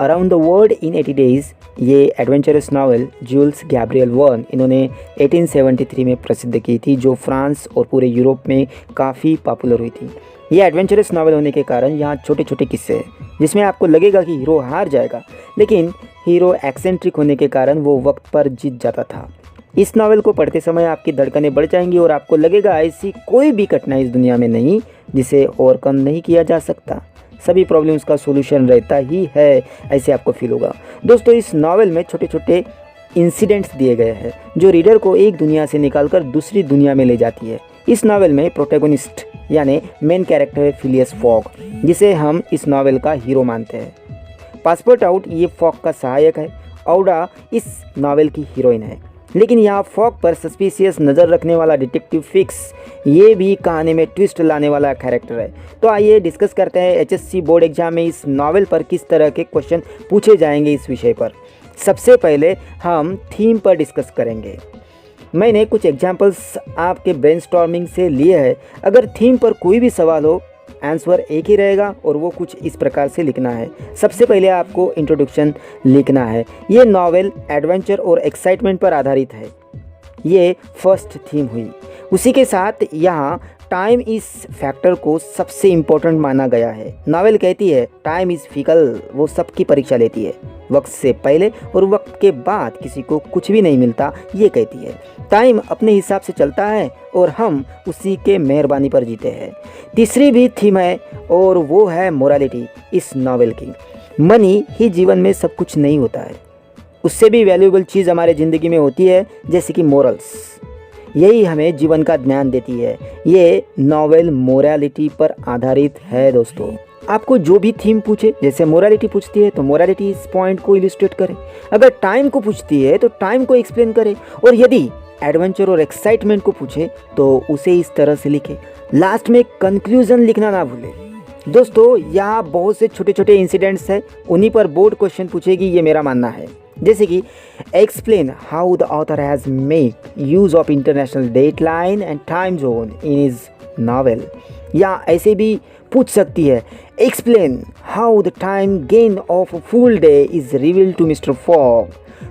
Around the world in 80 days ये adventurous novel joules Gabriel वर्न इन्होंने 1873 में प्रसिद्ध की थी, जो फ्रांस और पूरे यूरोप में काफ़ी पॉपुलर हुई थी। ये एडवेंचरस नावल होने के कारण यहाँ छोटे छोटे किस्से हैं जिसमें आपको लगेगा कि हीरो हार जाएगा, लेकिन हीरो एक्सेंट्रिक होने के कारण वो वक्त पर जीत जाता था। इस नावल को पढ़ते समय आपकी धड़कनें बढ़ जाएंगी और आपको लगेगा ऐसी कोई भी कठिनाई इस दुनिया में नहीं जिसे ओवरकम नहीं किया जा सकता। सभी प्रॉब्लम्स का सोल्यूशन रहता ही है, ऐसे आपको फील होगा। दोस्तों, इस नावल में छोटे छोटे इंसिडेंट्स दिए गए हैं जो रीडर को एक दुनिया से निकालकर दूसरी दुनिया में ले जाती है। इस नावल में प्रोटैगनिस्ट यानी मेन कैरेक्टर है फिलियस फॉग, जिसे हम इस नावल का हीरो मानते हैं। पासपोर्ट आउट ये फॉग का सहायक है। औडा इस नावल की हीरोइन है, लेकिन यहाँ फॉग पर सस्पिशियस नज़र रखने वाला डिटेक्टिव फिक्स ये भी कहानी में ट्विस्ट लाने वाला कैरेक्टर है। तो आइए डिस्कस करते हैं एचएससी बोर्ड एग्जाम में इस नावल पर किस तरह के क्वेश्चन पूछे जाएंगे इस विषय पर। सबसे पहले हम थीम पर डिस्कस करेंगे। मैंने कुछ एग्जाम्पल्स आपके ब्रेनस्टॉर्मिंग से लिए हैं। अगर थीम पर कोई भी सवाल हो, आंसर एक ही रहेगा और वो कुछ इस प्रकार से लिखना है। सबसे पहले आपको इंट्रोडक्शन लिखना है। ये नावल एडवेंचर और एक्साइटमेंट पर आधारित है। ये फर्स्ट थीम हुई। उसी के साथ यहाँ टाइम इस फैक्टर को सबसे इम्पोर्टेंट माना गया है। नावल कहती है टाइम इज़ फिकल, वो सबकी परीक्षा लेती है। वक्त से पहले और वक्त के बाद किसी को कुछ भी नहीं मिलता, ये कहती है। टाइम अपने हिसाब से चलता है और हम उसी के मेहरबानी पर जीते हैं। तीसरी भी थीम है और वो है मोरालिटी इस नावल की। मनी ही जीवन में सब कुछ नहीं होता है, उससे भी वैल्यूएबल चीज़ हमारे ज़िंदगी में होती है, जैसे कि मोरल्स। यही हमें जीवन का ज्ञान देती है। ये नावल मोरालिटी पर आधारित है। दोस्तों, आपको जो भी थीम पूछे, जैसे मोरालिटी पूछती है तो मोरालिटी इस पॉइंट को इलिस्ट्रेट करे। अगर टाइम को पूछती है तो टाइम को एक्सप्लेन करे, और यदि एडवेंचर और एक्साइटमेंट को पूछे तो उसे इस तरह से लिखे। लास्ट में कंक्लूजन लिखना ना भूले। दोस्तों, यहाँ बहुत से छोटे छोटे इंसिडेंट्स हैं, उन्हीं पर बोर्ड क्वेश्चन पूछेगी, ये मेरा मानना है। जैसे कि explain how the author has make use of international dateline and time zone in his novel. या ऐसे भी पूछ सकती है, explain how the time gain of a full day is revealed to mister Fogg.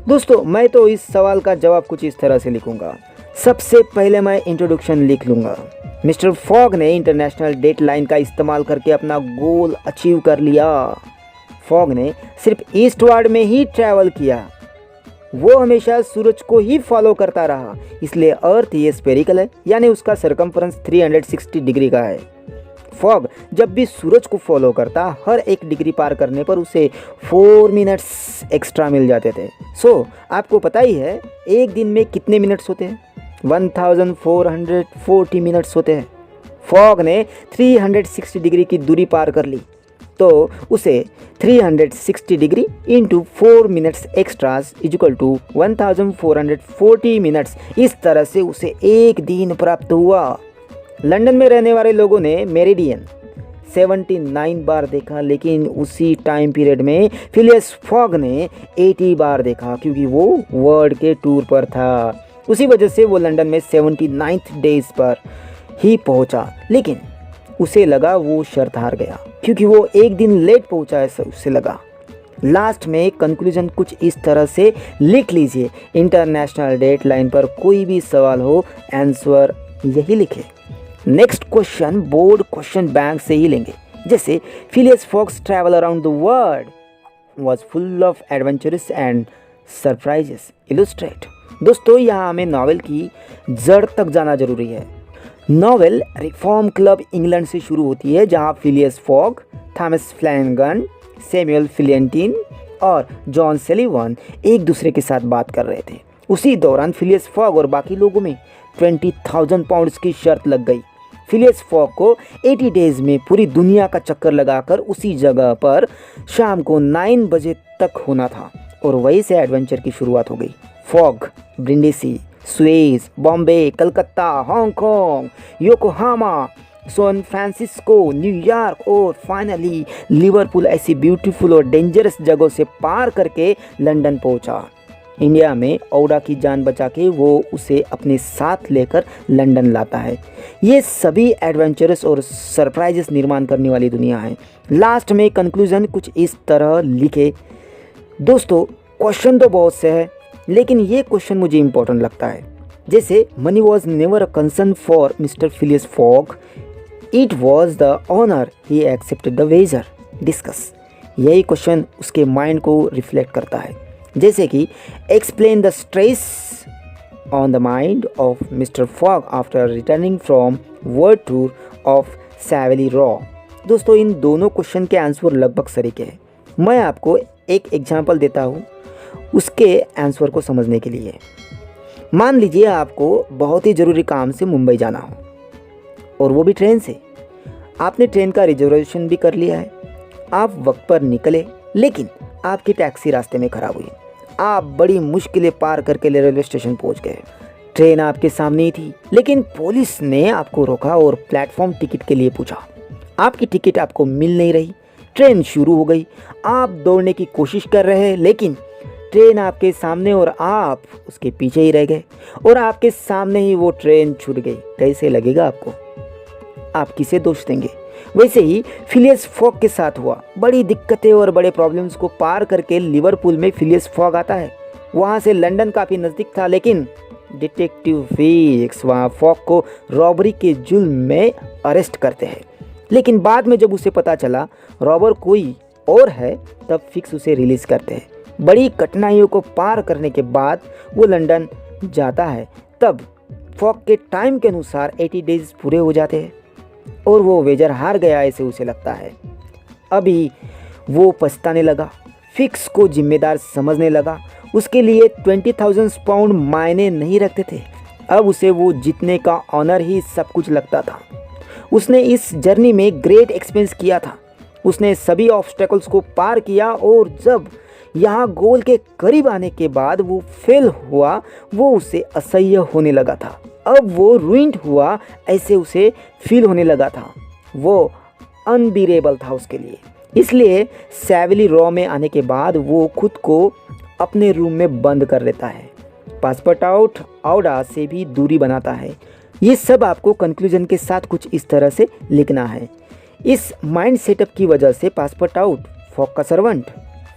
दोस्तों, मैं तो इस सवाल का जवाब कुछ इस तरह से लिखूंगा। सबसे पहले मैं इंट्रोडक्शन लिख लूँगा। मिस्टर फॉग ने इंटरनेशनल डेटलाइन का इस्तेमाल करके अपना गोल अचीव कर लिया। फॉग ने सिर्फ ईस्टवर्ड में ही ट्रैवल किया। वो हमेशा सूरज को ही फॉलो करता रहा, इसलिए अर्थ ये स्फेरिकल है, यानी उसका सरकमफ्रेंस 360 डिग्री का है। फॉग जब भी सूरज को फॉलो करता, हर एक डिग्री पार करने पर उसे 4 मिनट्स एक्स्ट्रा मिल जाते थे। सो आपको पता ही है एक दिन में कितने मिनट्स होते हैं? 1440 मिनट्स होते हैं। फॉग ने 360 डिग्री की दूरी पार कर ली, तो उसे 360 degree into 4 minutes extras equal to 1440 minutes, इस तरह से उसे एक दिन प्राप्त हुआ। लंदन में रहने वाले लोगों ने मेरिडियन 79 बार देखा, लेकिन उसी टाइम पीरियड में फिलियस फॉग ने 80 बार देखा, क्योंकि वो वर्ल्ड के टूर पर था। उसी वजह से वो लंदन में 79th डेज पर ही पहुंचा, लेकिन उसे लगा वो शर्त हार गया, क्योंकि वो एक दिन लेट पहुंचा, ऐसा उसे लगा। लास्ट में कंक्लूजन कुछ इस तरह से लिख लीजिए। इंटरनेशनल डेटलाइन पर कोई भी सवाल हो, आंसर यही लिखे। Next question board question bank से ही लेंगे। जैसे Phileas Fogg's travel around the world was full of adventures and surprises illustrate. दोस्तों, यहाँ हमें नावल की जड़ तक जाना जरूरी है। नावल रिफॉर्म क्लब इंग्लैंड से शुरू होती है, जहाँ फिलियस फॉग, थॉमस फ्लैनेगन, सैमुअल फिलियंटीन और जॉन सेलिवन एक दूसरे के साथ बात कर रहे थे। उसी दौरान फिलियस फॉग और बाकी लोगों में 20,000 पाउंड्स की शर्त लग गई। फिलियस फॉग को 80 डेज में पूरी दुनिया का चक्कर लगाकर उसी जगह पर शाम को 9 बजे तक होना था, और वहीं से एडवेंचर की शुरुआत हो गई। Fogg Brindisi, Suez, Bombay, Calcutta, Hong Kong, Yokohama, San Francisco, New York और फाइनली लिवरपूल ऐसी ब्यूटीफुल और डेंजरस जगहों से पार करके लंदन पहुंचा। इंडिया में औडा की जान बचा के वो उसे अपने साथ लेकर लंदन लाता है। ये सभी एडवेंचरस और सरप्राइजेस निर्माण करने वाली दुनिया है। लास्ट में कंक्लूजन कुछ इस तरह लिखे। दोस्तों क्वेश्चन तो बहुत से है, लेकिन ये क्वेश्चन मुझे इंपॉर्टेंट लगता है। जैसे money was never a concern for Mister Phileas Fogg, it was the honour he accepted the wager discuss. यही क्वेश्चन उसके माइंड को रिफ्लेक्ट करता है। जैसे कि explain the stress on the mind of Mister Fogg after returning from world tour of Savile Row. दोस्तों इन दोनों क्वेश्चन के आंसर लगभग सरीके हैं। मैं आपको एक एग्जांपल देता हूँ उसके आंसर को समझने के लिए। मान लीजिए आपको बहुत ही ज़रूरी काम से मुंबई जाना हो, और वो भी ट्रेन से। आपने ट्रेन का रिजर्वेशन भी कर लिया है, आप वक्त पर निकले, लेकिन आपकी टैक्सी रास्ते में खराब हुई। आप बड़ी मुश्किलें पार करके रेलवे स्टेशन पहुंच गए। ट्रेन आपके सामने ही थी, लेकिन पुलिस ने आपको रोका और प्लेटफॉर्म टिकट के लिए पूछा। आपकी टिकट आपको मिल नहीं रही। ट्रेन शुरू हो गई, आप दौड़ने की कोशिश कर रहे हैं, लेकिन ट्रेन आपके सामने और आप उसके पीछे ही रह गए, और आपके सामने ही वो ट्रेन छूट गई। कैसे लगेगा आपको? आप किसे दोष देंगे? वैसे ही फिलियस फॉग के साथ हुआ। बड़ी दिक्कतें और बड़े प्रॉब्लम्स को पार करके लिवरपूल में फिलियस फॉग आता है। वहाँ से लंदन काफ़ी नज़दीक था, लेकिन डिटेक्टिव फिक्स वहाँ फॉग को रॉबरी के जुल्म में अरेस्ट करते हैं। लेकिन बाद में जब उसे पता चला रॉबर कोई और है, तब फिक्स उसे रिलीज़ करते हैं। बड़ी कठिनाइयों को पार करने के बाद वो लंदन जाता है। तब फॉग के टाइम के अनुसार 80 डेज पूरे हो जाते हैं, और वो वेजर हार गया ऐसे उसे लगता है। अभी वो पछताने लगा, फिक्स को जिम्मेदार समझने लगा। उसके लिए 20,000 पाउंड मायने नहीं रखते थे। अब उसे वो जीतने का ऑनर ही सब कुछ लगता था। उसने इस जर्नी में ग्रेट एक्सपीरियंस किया था। उसने सभी ऑब्स्टेकल्स को पार किया, और जब यहाँ गोल के करीब आने के बाद वो फेल हुआ, वो उसे असह्य होने लगा था। अब वो रुइंड हुआ ऐसे उसे फील होने लगा था। वो अनबीरेबल था उसके लिए। इसलिए सैवली रॉ में आने के बाद वो खुद को अपने रूम में बंद कर लेता है। पासपोर्ट आउट औडा से भी दूरी बनाता है। ये सब आपको कंक्लूजन के साथ कुछ इस तरह से लिखना है। इस माइंड सेटअप की वजह से पासपोर्ट आउट फॉग का सर्वेंट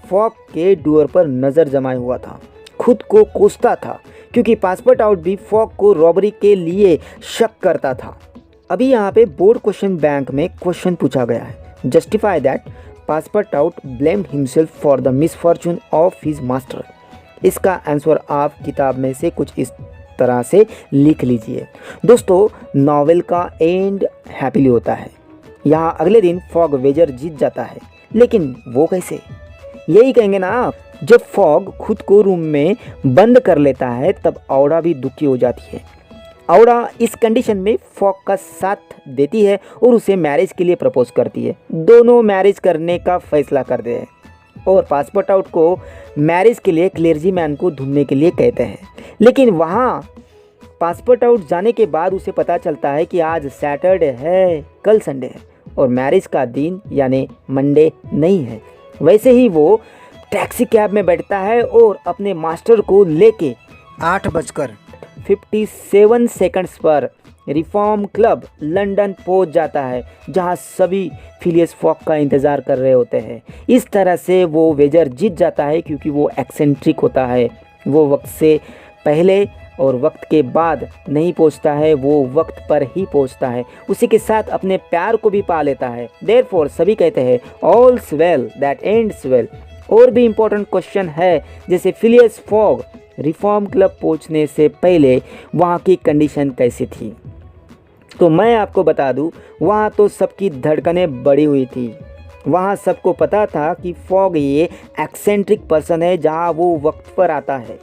फॉग के डोर पर नज़र जमाए हुआ था, खुद को कोसता था, क्योंकि पासपोर्ट आउट भी फॉग को रॉबरी के लिए शक करता था। अभी यहाँ पे बोर्ड क्वेश्चन बैंक में क्वेश्चन पूछा गया है। Justify that passport out blamed himself for the misfortune of his master. इसका आंसर आप किताब में से कुछ इस तरह से लिख लीजिए। दोस्तों नॉवेल का एंड हैप्पीली होता है। यहाँ अगले दिन फॉग वेजर जीत जाता है, लेकिन वो कैसे? यही कहेंगे ना आप। जब फॉग खुद को रूम में बंद कर लेता है, तब औडा भी दुखी हो जाती है। औडा इस कंडीशन में फॉग का साथ देती है और उसे मैरिज के लिए प्रपोज करती है। दोनों मैरिज करने का फैसला करते हैं, और पासपोर्ट आउट को मैरिज के लिए क्लेर्जी मैन को ढूंढने के लिए कहते हैं। लेकिन वहाँ पासपोर्ट आउट जाने के बाद उसे पता चलता है कि आज सैटरडे है, कल संडे है, और मैरिज का दिन यानी मंडे नहीं है। वैसे ही वो टैक्सी कैब में बैठता है और अपने मास्टर को लेके 8:57 पर रिफॉर्म क्लब लंदन पहुंच जाता है, जहां सभी फिलियस फॉग का इंतज़ार कर रहे होते हैं। इस तरह से वो वेजर जीत जाता है, क्योंकि वो एक्सेंट्रिक होता है। वो वक्त से पहले और वक्त के बाद नहीं पहुंचता है, वो वक्त पर ही पहुंचता है। उसी के साथ अपने प्यार को भी पा लेता है। देयरफॉर सभी कहते हैं ऑल्स वेल दैट एंड्स वेल। और भी इम्पोर्टेंट क्वेश्चन है, जैसे फिलियस फॉग रिफॉर्म क्लब पहुंचने से पहले वहाँ की कंडीशन कैसी थी? तो मैं आपको बता दूं, वहाँ तो सबकी धड़कनें बढ़ी हुई थी। वहाँ सबको पता था कि फॉग ये एक्सेंट्रिक पर्सन है, जहाँ वो वक्त पर आता है।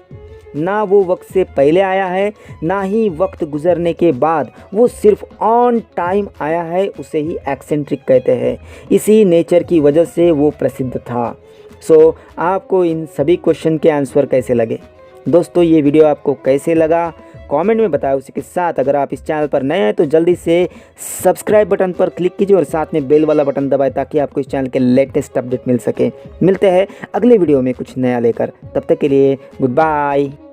ना वो वक्त से पहले आया है, ना ही वक्त गुजरने के बाद। वो सिर्फ ऑन टाइम आया है, उसे ही एक्सेंट्रिक कहते हैं। इसी नेचर की वजह से वो प्रसिद्ध था। सो आपको इन सभी क्वेश्चन के आंसर कैसे लगे? दोस्तों ये वीडियो आपको कैसे लगा कमेंट में बताएं। उसी के साथ अगर आप इस चैनल पर नए हैं तो जल्दी से सब्सक्राइब बटन पर क्लिक कीजिए और साथ में बेल वाला बटन दबाएं, ताकि आपको इस चैनल के लेटेस्ट अपडेट मिल सके। मिलते हैं अगले वीडियो में कुछ नया लेकर। तब तक के लिए गुड बाय।